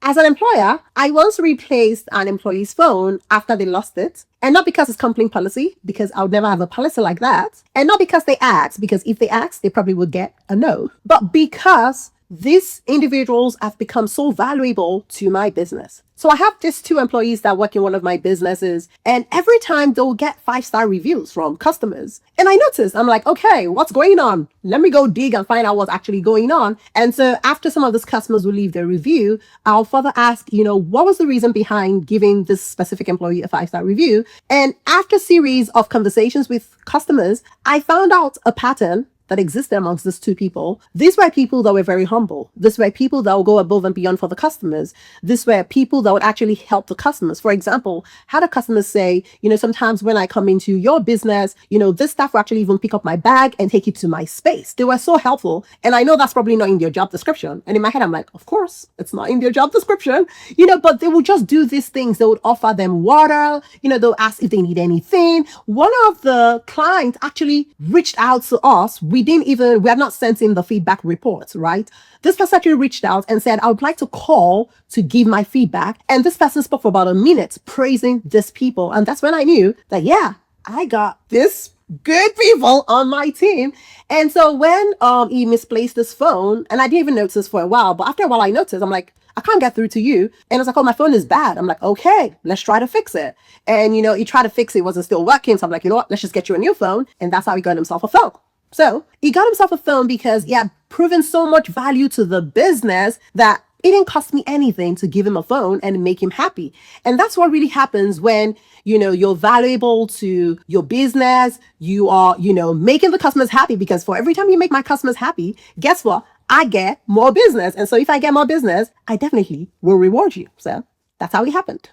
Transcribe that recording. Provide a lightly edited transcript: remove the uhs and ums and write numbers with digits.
as an employer, I once replaced an employee's phone after they lost it. And not because it's company policy, because I would never have a policy like that. And not because they asked, because if they asked, they probably would get a no. But because these individuals have become so valuable to my business. So I have these two employees that work in one of my businesses, and every time they'll get 5-star reviews from customers. And I noticed, I'm like, okay, what's going on? Let me go dig and find out what's actually going on. And so after some of these customers will leave their review, I'll further ask, what was the reason behind giving this specific employee a 5-star review? And after a series of conversations with customers, I found out a pattern that existed amongst these two people. These were people that were very humble. These were people that would go above and beyond for the customers. These were people that would actually help the customers. For example, how the customers say, sometimes when I come into your business, this staff will actually even pick up my bag and take it to my space. They were so helpful. And I know that's probably not in their job description. And in my head, I'm like, of course, it's not in their job description, but they will just do these things. They would offer them water, they'll ask if they need anything. One of the clients actually reached out to us. We have not sent in the feedback reports, right? This person actually reached out and said, I would like to call to give my feedback. And this person spoke for about a minute praising these people. And that's when I knew that, yeah, I got this good people on my team. And so when he misplaced his phone, and I didn't even notice for a while, but after a while I noticed, I'm like, I can't get through to you. And it's like, oh, my phone is bad. I'm like, okay, let's try to fix it. And, he tried to fix it, wasn't still working. So I'm like, you know what, let's just get you a new phone. And that's how he got himself a phone. So he got himself a phone because he had proven so much value to the business that it didn't cost me anything to give him a phone and make him happy. And that's what really happens when, you're valuable to your business. You are, making the customers happy, because for every time you make my customers happy, guess what? I get more business. And so if I get more business, I definitely will reward you. So that's how it happened.